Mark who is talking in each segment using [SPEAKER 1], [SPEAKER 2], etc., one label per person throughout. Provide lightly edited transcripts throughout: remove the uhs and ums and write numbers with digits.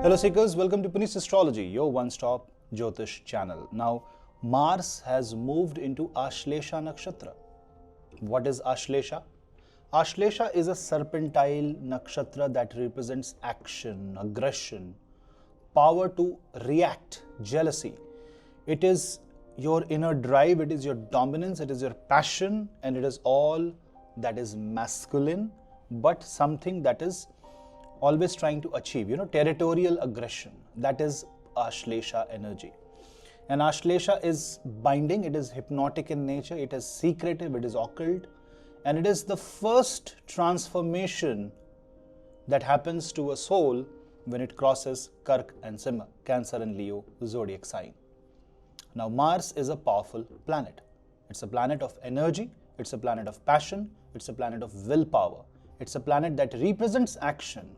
[SPEAKER 1] Hello seekers, welcome to Punneits Astrology, your one-stop Jyotish channel. Now, Mars has moved into Ashlesha Nakshatra. What is Ashlesha? Ashlesha is a serpentine nakshatra that represents action, aggression, power to react, jealousy. It is your inner drive, it is your dominance, it is your passion, and it is all that is masculine, but something that is always trying to achieve, territorial aggression. That is Ashlesha energy. And Ashlesha is binding, it is hypnotic in nature, it is secretive, it is occult, and it is the first transformation that happens to a soul when it crosses Kark and Simha, Cancer and Leo zodiac sign. Now, Mars is a powerful planet. It's a planet of energy, it's a planet of passion, it's a planet of willpower, it's a planet that represents action.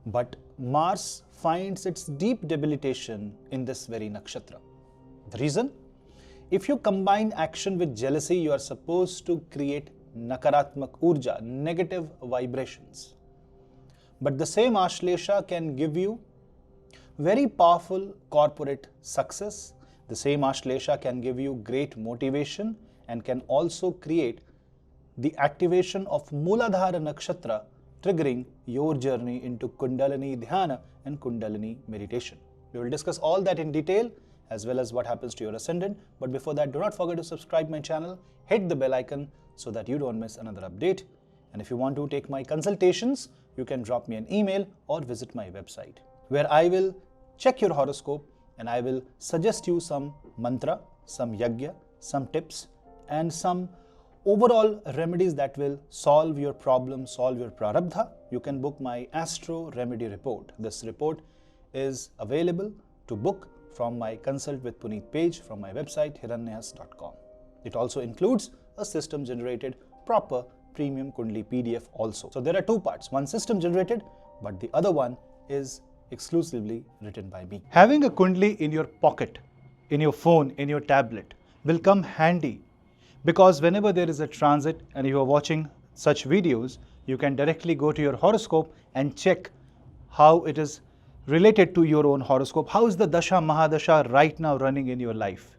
[SPEAKER 1] But Mars finds its deep debilitation in this very nakshatra. The reason? If you combine action with jealousy, you are supposed to create nakaratmak urja, negative vibrations. But the same Ashlesha can give you very powerful corporate success. The same Ashlesha can give you great motivation and can also create the activation of Muladhara Nakshatra, triggering your journey into Kundalini Dhyana and Kundalini meditation. We will discuss all that in detail as well as what happens to your ascendant. But before that, do not forget to subscribe my channel, hit the bell icon so that you don't miss another update. And if you want to take my consultations, you can drop me an email or visit my website, where I will check your horoscope and I will suggest you some mantra, some yagya, some tips and some overall remedies that will solve your problem, solve your prarabdha. You can book my Astro remedy report. This report is available to book from my Consult with Puneet page from my website Hiranyahasta.com. It also includes a system generated proper premium Kundali PDF also. So there are two parts, one system generated, but the other one is exclusively written by me. Having a Kundali in your pocket, in your phone, in your tablet will come handy, because whenever there is a transit and you are watching such videos, you can directly go to your horoscope and check how it is related to your own horoscope. How is the Dasha Mahadasha right now running in your life?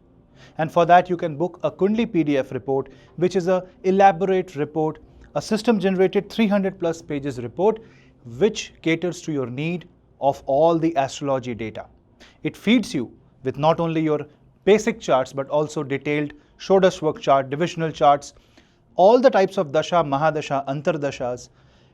[SPEAKER 1] And for that, you can book a Kundali PDF report, which is an elaborate report, a system generated 300 plus pages report, which caters to your need of all the astrology data. It feeds you with not only your basic charts, but also detailed Shodash work chart, divisional charts, all the types of Dasha, Mahadasha, Antardashas,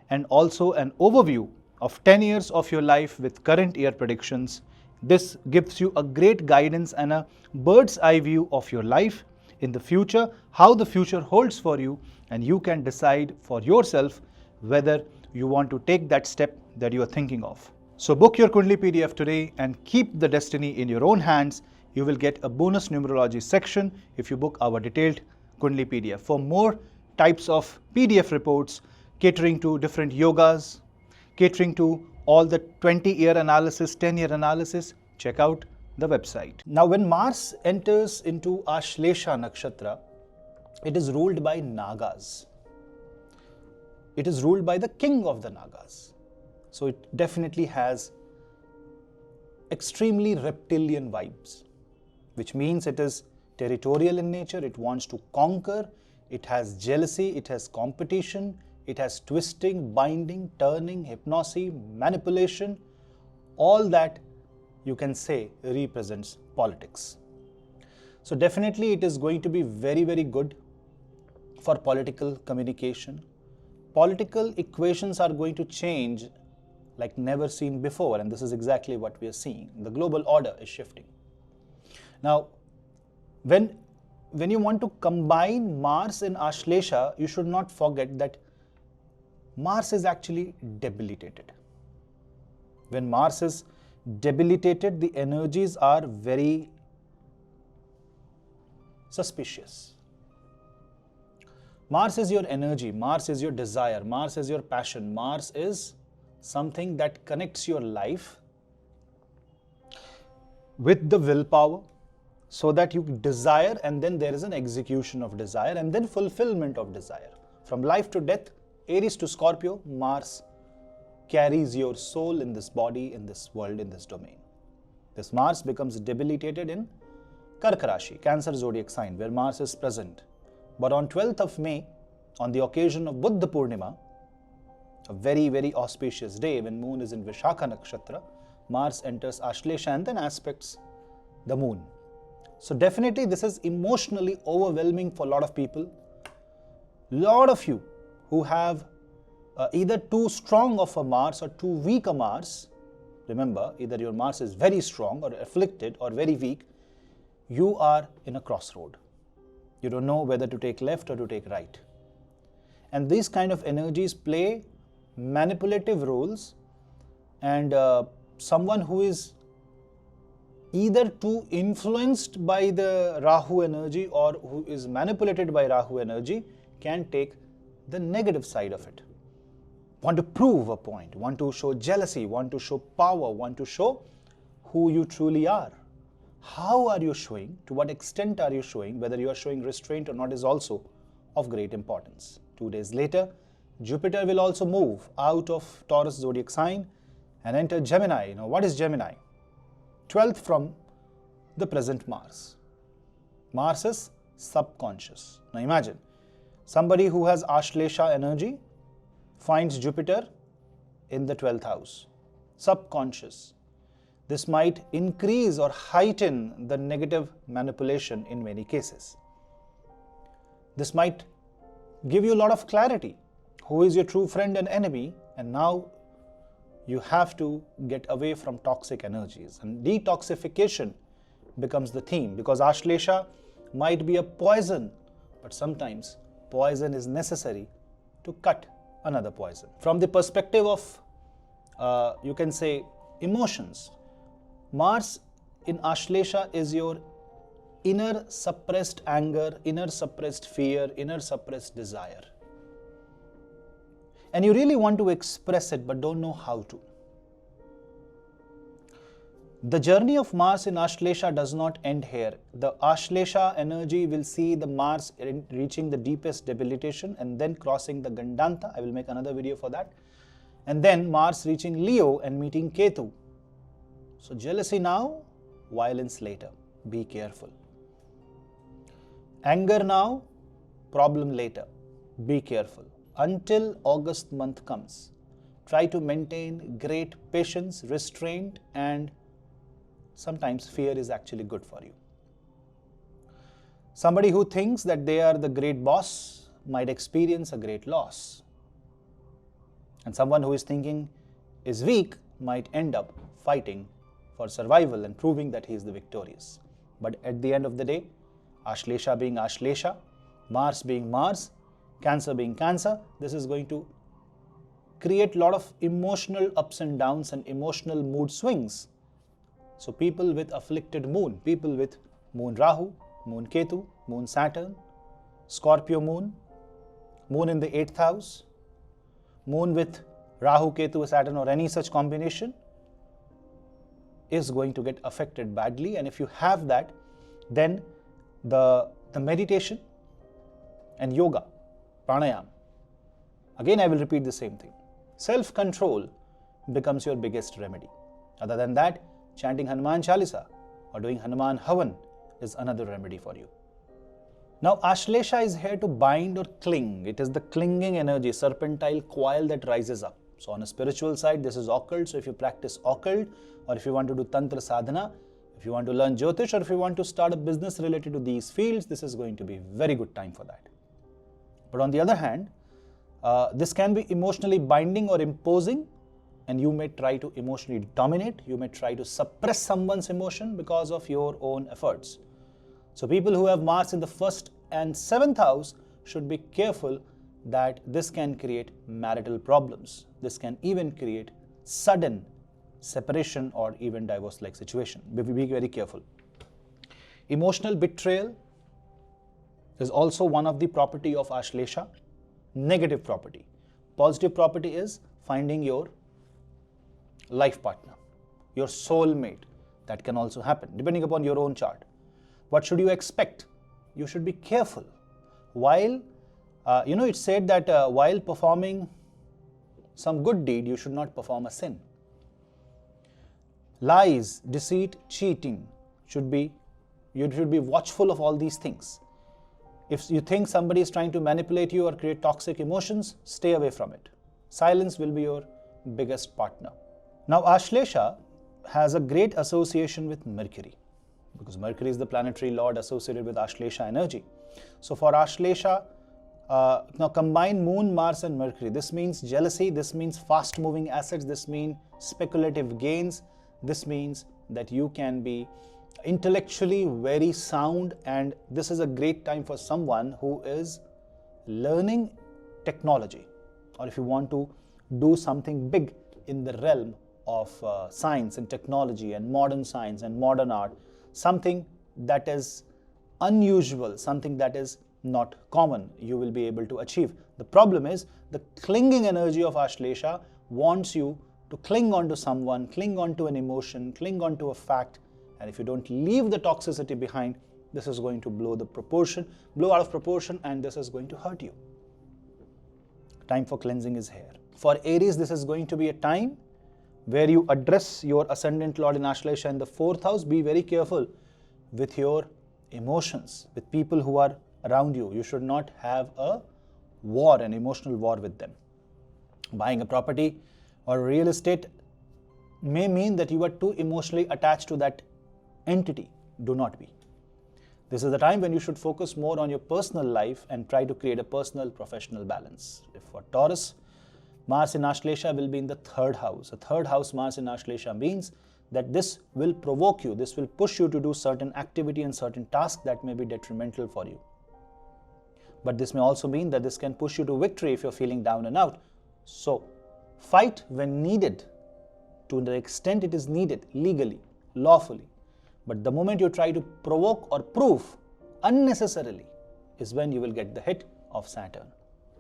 [SPEAKER 1] and also an overview of 10 years of your life with current year predictions. This gives you a great guidance and a bird's eye view of your life in the future, how the future holds for you, and you can decide for yourself whether you want to take that step that you are thinking of. So book your Kundali PDF today and keep the destiny in your own hands. You will get a bonus numerology section if you book our detailed Kundali PDF. For more types of PDF reports catering to different yogas, catering to all the 20-year analysis, 10-year analysis, check out the website. Now, when Mars enters into Ashlesha Nakshatra, it is ruled by Nagas. It is ruled by the king of the Nagas. So it definitely has extremely reptilian vibes, which means it is territorial in nature, it wants to conquer, it has jealousy, it has competition, it has twisting, binding, turning, hypnosis, manipulation. All that you can say represents politics. So definitely it is going to be very, very good for political communication. Political equations are going to change like never seen before, and this is exactly what we are seeing. The global order is shifting. Now, when you want to combine Mars and Ashlesha, you should not forget that Mars is actually debilitated. When Mars is debilitated, the energies are very suspicious. Mars is your energy, Mars is your desire, Mars is your passion, Mars is something that connects your life with the willpower, so that you desire and then there is an execution of desire and then fulfillment of desire. From life to death, Aries to Scorpio, Mars carries your soul in this body, in this world, in this domain. This Mars becomes debilitated in Karka Rashi, Cancer zodiac sign, where Mars is present. But on 12th of May, on the occasion of Buddha Purnima, a very, very auspicious day when moon is in Vishakha Nakshatra, Mars enters Ashlesha and then aspects the moon. So definitely this is emotionally overwhelming for a lot of people. Lot of you who have either too strong of a Mars or too weak a Mars, remember, either your Mars is very strong or afflicted or very weak, you are in a crossroad. You don't know whether to take left or to take right. And these kind of energies play manipulative roles, and someone who is either too influenced by the Rahu energy or who is manipulated by Rahu energy can take the negative side of it. Want to prove a point, want to show jealousy, want to show power, want to show who you truly are. How are you showing? To what extent are you showing? Whether you are showing restraint or not is also of great importance. 2 days later, Jupiter will also move out of Taurus zodiac sign and enter Gemini. Now, what is Gemini? 12th from the present Mars. Mars is subconscious. Now, imagine somebody who has Ashlesha energy finds Jupiter in the 12th house. Subconscious. This might increase or heighten the negative manipulation in many cases. This might give you a lot of clarity. Who is your true friend and enemy? And now you have to get away from toxic energies. And detoxification becomes the theme, because Ashlesha might be a poison, but sometimes poison is necessary to cut another poison. From the perspective of, you can say, emotions, Mars in Ashlesha is your inner suppressed anger, inner suppressed fear, inner suppressed desire. And you really want to express it but don't know how to. The journey of Mars in Ashlesha does not end here. The Ashlesha energy will see the Mars reaching the deepest debilitation and then crossing the Gandanta. I will make another video for that. And then Mars reaching Leo and meeting Ketu. So jealousy now, violence later. Be careful. Anger now, problem later. Be careful. Until August month comes, try to maintain great patience, restraint, and sometimes fear is actually good for you. Somebody who thinks that they are the great boss might experience a great loss. And someone who is thinking is weak might end up fighting for survival and proving that he is the victorious. But at the end of the day, Ashlesha being Ashlesha, Mars being Mars, Cancer being Cancer, this is going to create a lot of emotional ups and downs and emotional mood swings. So people with afflicted moon, people with moon Rahu, moon Ketu, moon Saturn, Scorpio moon, moon in the 8th house, moon with Rahu, Ketu, Saturn or any such combination is going to get affected badly. And if you have that, then the meditation and yoga, pranayam, again I will repeat the same thing. Self-control becomes your biggest remedy. Other than that, chanting Hanuman Chalisa or doing Hanuman Hawan is another remedy for you. Now Ashlesha is here to bind or cling. It is the clinging energy, serpentine coil that rises up. So on a spiritual side, this is occult. So if you practice occult, or if you want to do Tantra Sadhana, if you want to learn Jyotish, or if you want to start a business related to these fields, this is going to be a very good time for that. But on the other hand, this can be emotionally binding or imposing, and you may try to emotionally dominate. You may try to suppress someone's emotion because of your own efforts. So people who have Mars in the 1st and 7th house should be careful that this can create marital problems. This can even create sudden separation or even divorce-like situation. Be very careful. Emotional betrayal is also one of the property of Ashlesha. Negative property. Positive property is finding your life partner, your soulmate. That can also happen depending upon your own chart. What should you expect? You should be careful. While, it's said that while performing some good deed, you should not perform a sin. Lies, deceit, cheating you should be watchful of all these things. If you think somebody is trying to manipulate you or create toxic emotions, stay away from it. Silence will be your biggest partner. Now, Ashlesha has a great association with Mercury, because Mercury is the planetary lord associated with Ashlesha energy. So for Ashlesha, now combine Moon, Mars and Mercury. This means jealousy, this means fast moving assets, this means speculative gains, this means that you can be intellectually very sound, and this is a great time for someone who is learning technology, or if you want to do something big in the realm of science and technology and modern science and modern art, something that is unusual, something that is not common, you will be able to achieve. The problem is the clinging energy of Ashlesha wants you to cling on to someone, cling on to an emotion, cling on to a fact, and if you don't leave the toxicity behind, this is going to blow out of proportion, and this is going to hurt you. Time for cleansing is here. For Aries, this is going to be a time where you address your ascendant lord in Ashlesha in the 4th house. Be very careful with your emotions, with people who are around you. You should not have a war, an emotional war with them. Buying a property or real estate may mean that you are too emotionally attached to that entity. Do not be. This is the time when you should focus more on your personal life and try to create a personal professional balance. If for Taurus, Mars in Ashlesha will be in the 3rd house. A 3rd house Mars in Ashlesha means that this will provoke you, this will push you to do certain activity and certain tasks that may be detrimental for you. But this may also mean that this can push you to victory if you're feeling down and out. So fight when needed, to the extent it is needed, legally, lawfully. But the moment you try to provoke or prove unnecessarily is when you will get the hit of Saturn.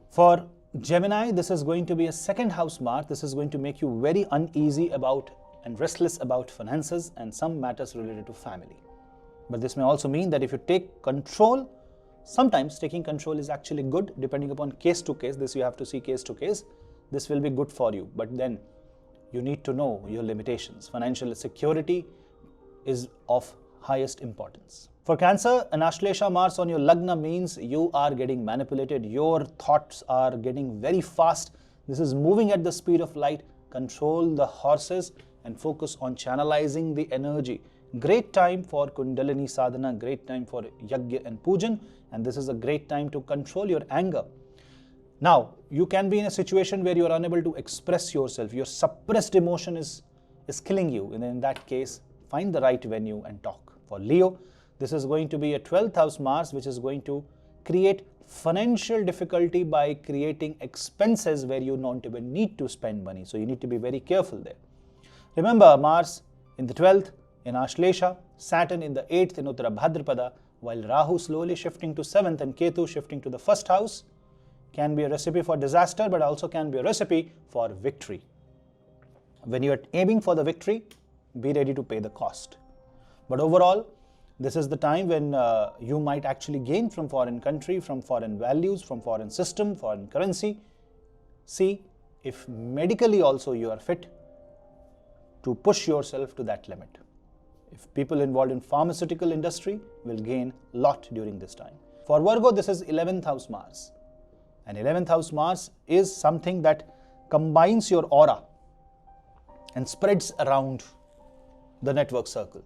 [SPEAKER 1] For Gemini, this is going to be a 2nd house Mars. This is going to make you very uneasy about and restless about finances and some matters related to family. But this may also mean that if you take control, sometimes taking control is actually good depending upon case to case. This you have to see case to case. This will be good for you, but then you need to know your limitations. Financial security is of highest importance. For Cancer, an Ashlesha Mars on your Lagna means you are getting manipulated. Your thoughts are getting very fast. This is moving at the speed of light. Control the horses and focus on channelizing the energy. Great time for Kundalini Sadhana, great time for Yajna and Pujan, and this is a great time to control your anger. Now, you can be in a situation where you are unable to express yourself. Your suppressed emotion is killing you, and in that case, find the right venue and talk. For Leo, this is going to be a 12th house Mars, which is going to create financial difficulty by creating expenses where you don't even need to spend money. So you need to be very careful there. Remember, Mars in the 12th in Ashlesha, Saturn in the 8th in Uttara Bhadrapada, while Rahu slowly shifting to 7th and Ketu shifting to the 1st house, can be a recipe for disaster, but also can be a recipe for victory. When you are aiming for the victory, be ready to pay the cost. But overall, this is the time when you might actually gain from foreign country, from foreign values, from foreign system, foreign currency. See if medically also you are fit to push yourself to that limit. If people involved in pharmaceutical industry will gain a lot during this time. For Virgo, this is 11th house Mars. And 11th house Mars is something that combines your aura and spreads around the network circle.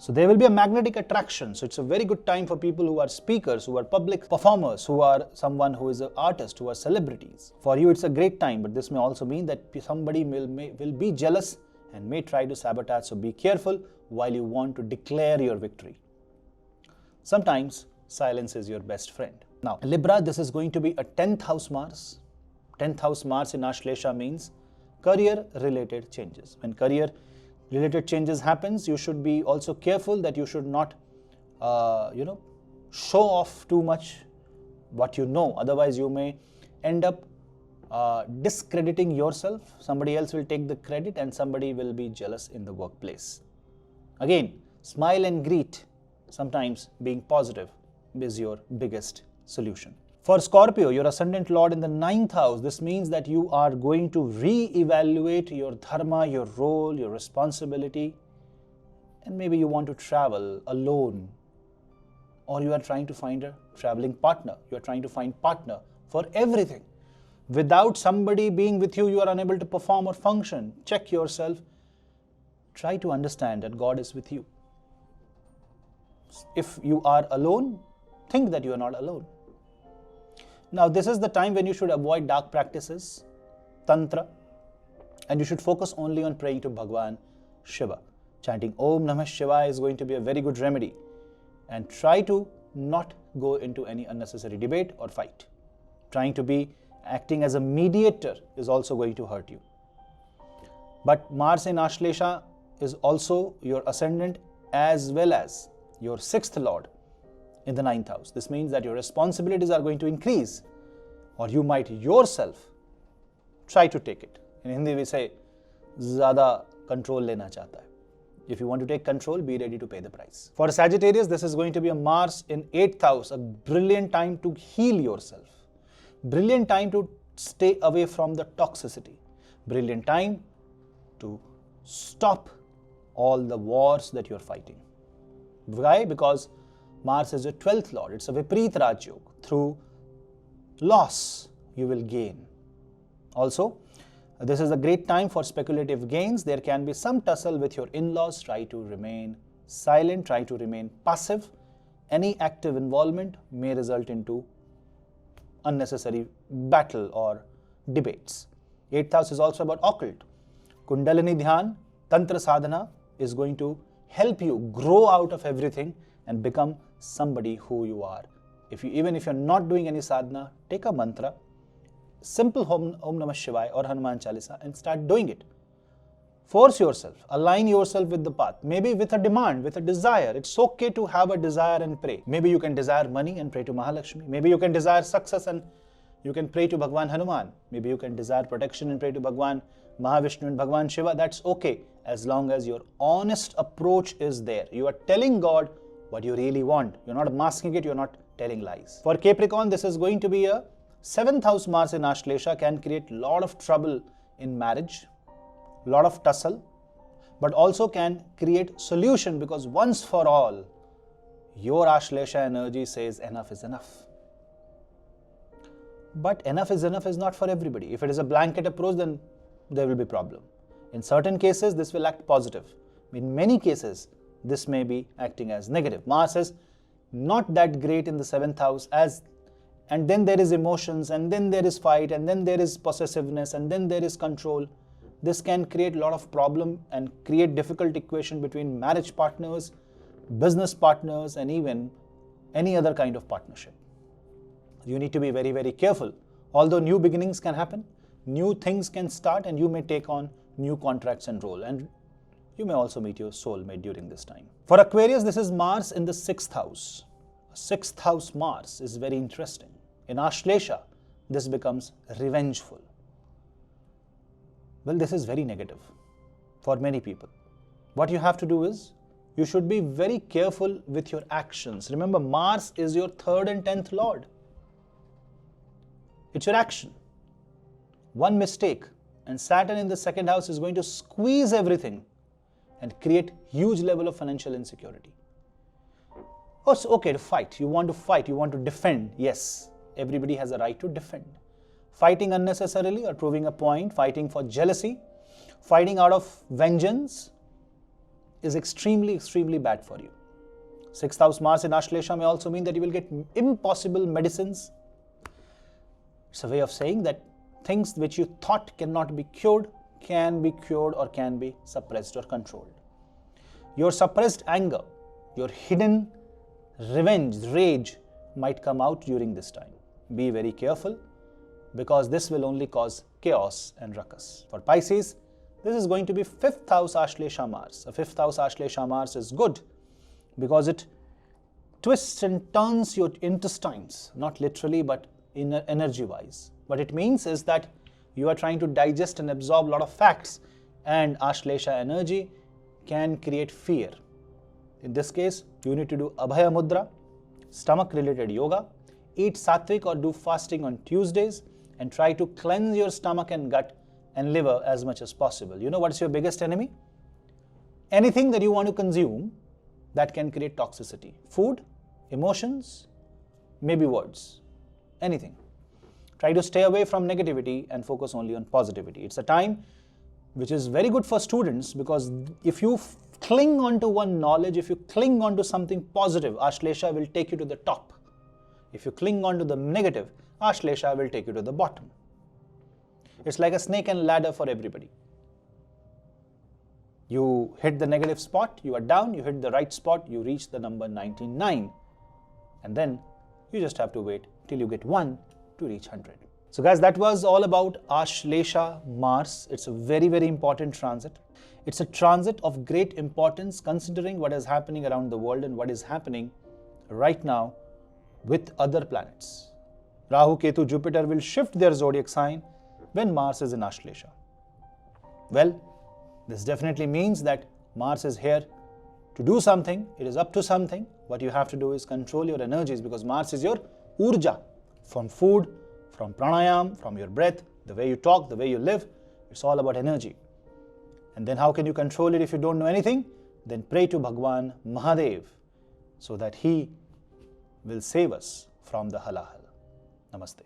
[SPEAKER 1] So there will be a magnetic attraction. So it's a very good time for people who are speakers, who are public performers, who are someone who is an artist, who are celebrities. For you, it's a great time, but this may also mean that somebody will be jealous and may try to sabotage. So be careful while you want to declare your victory. Sometimes silence is your best friend. Now, Libra, this is going to be a 10th house Mars. 10th house Mars in Ashlesha means career-related changes. When career-related changes happens, you should be also careful that you should not, show off too much what you know. Otherwise, you may end up discrediting yourself. Somebody else will take the credit and somebody will be jealous in the workplace. Again, smile and greet. Sometimes being positive is your biggest solution. For Scorpio, your ascendant lord in the 9th house, this means that you are going to re-evaluate your dharma, your role, your responsibility, and maybe you want to travel alone, or you are trying to find a traveling partner. You are trying to find partner for everything. Without somebody being with you, you are unable to perform or function. Check yourself. Try to understand that God is with you. If you are alone, think that you are not alone. Now, this is the time when you should avoid dark practices, tantra, and you should focus only on praying to Bhagwan Shiva. Chanting Om Namah Shivaya is going to be a very good remedy. And try to not go into any unnecessary debate or fight. Trying to be acting as a mediator is also going to hurt you. But Mars in Ashlesha is also your ascendant as well as your 6th lord in the 9th house. This means that your responsibilities are going to increase, or you might yourself try to take it. In Hindi we say, ज़्यादा control लेना चाहता है. If you want to take control, be ready to pay the price. For Sagittarius, this is going to be a Mars in 8th house, a brilliant time to heal yourself. Brilliant time to stay away from the toxicity. Brilliant time to stop all the wars that you're fighting. Why? Because Mars is your 12th lord. It's a Vipreet Raj Yoga. Through loss, you will gain. Also, this is a great time for speculative gains. There can be some tussle with your in-laws. Try to remain silent. Try to remain passive. Any active involvement may result into unnecessary battle or debates. 8th house is also about occult. Kundalini Dhyan, Tantra Sadhana is going to help you grow out of everything and become somebody who you are. Even if you're not doing any sadhana, take a mantra, simple Om Namah Shivaya or Hanuman Chalisa, and start doing it. Force yourself, align yourself with the path, maybe with a demand, with a desire. It's okay to have a desire and pray. Maybe you can desire money and pray to MahaLaxmi. Maybe you can desire success and you can pray to Bhagwan Hanuman. Maybe you can desire protection and pray to Bhagwan Mahavishnu and Bhagwan Shiva. That's okay, as long as your honest approach is there. You are telling God what you really want. You're not masking it, you're not telling lies. For Capricorn, this is going to be a 7th house Mars in Ashlesha, can create a lot of trouble in marriage, lot of tussle, but also can create solution, because once for all, your Ashlesha energy says enough is enough. But enough is not for everybody. If it is a blanket approach, then there will be problem. In certain cases, this will act positive. In many cases, this may be acting as negative. Mars is not that great in the 7th house, and then there is emotions, and then there is fight, and then there is possessiveness, and then there is control. This can create a lot of problem and create difficult equation between marriage partners, business partners, and even any other kind of partnership. You need to be very, very careful. Although new beginnings can happen, new things can start, and you may take on new contracts and role, and you may also meet your soulmate during this time. For Aquarius, this is Mars in the 6th house. 6th house Mars is very interesting. In Ashlesha, this becomes revengeful. Well, this is very negative for many people. What you have to do is, you should be very careful with your actions. Remember, Mars is your 3rd and 10th lord. It's your action. One mistake, and Saturn in the 2nd house is going to squeeze everything and create huge level of financial insecurity. Oh, it's okay to fight. You want to fight. You want to defend. Yes, everybody has a right to defend. Fighting unnecessarily or proving a point, fighting for jealousy, fighting out of vengeance is extremely, extremely bad for you. 6th house Mars in Ashlesha may also mean that you will get impossible medicines. It's a way of saying that things which you thought cannot be cured can be cured or can be suppressed or controlled. Your suppressed anger, your hidden revenge, rage might come out during this time. Be very careful, because this will only cause chaos and ruckus. For Pisces, this is going to be 5th house Ashlesha Mars. A 5th house Ashlesha Mars is good because it twists and turns your intestines, not literally but in energy wise. What it means is that you are trying to digest and absorb a lot of facts, and Ashlesha energy can create fear. In this case, you need to do Abhaya Mudra, stomach related yoga, eat sattvic or do fasting on Tuesdays and try to cleanse your stomach and gut and liver as much as possible. You know what's your biggest enemy? Anything that you want to consume that can create toxicity. Food, emotions, maybe words, anything. Try to stay away from negativity and focus only on positivity. It's a time which is very good for students, because if you cling on to one knowledge, if you cling on to something positive, Ashlesha will take you to the top. If you cling on to the negative, Ashlesha will take you to the bottom. It's like a snake and ladder for everybody. You hit the negative spot, you are down. You hit the right spot, you reach the number 99. And then you just have to wait till you get 1 to reach 100. So guys, that was all about Ashlesha Mars. It's a very, very important transit. It's a transit of great importance considering what is happening around the world and what is happening right now with other planets. Rahu, Ketu, Jupiter will shift their zodiac sign when Mars is in Ashlesha. Well, this definitely means that Mars is here to do something. It is up to something. What you have to do is control your energies, because Mars is your urja, from food, from pranayam, from your breath, the way you talk, the way you live. It's all about energy. And then how can you control it if you don't know anything? Then pray to Bhagwan Mahadev so that he will save us from the halahal. Namaste.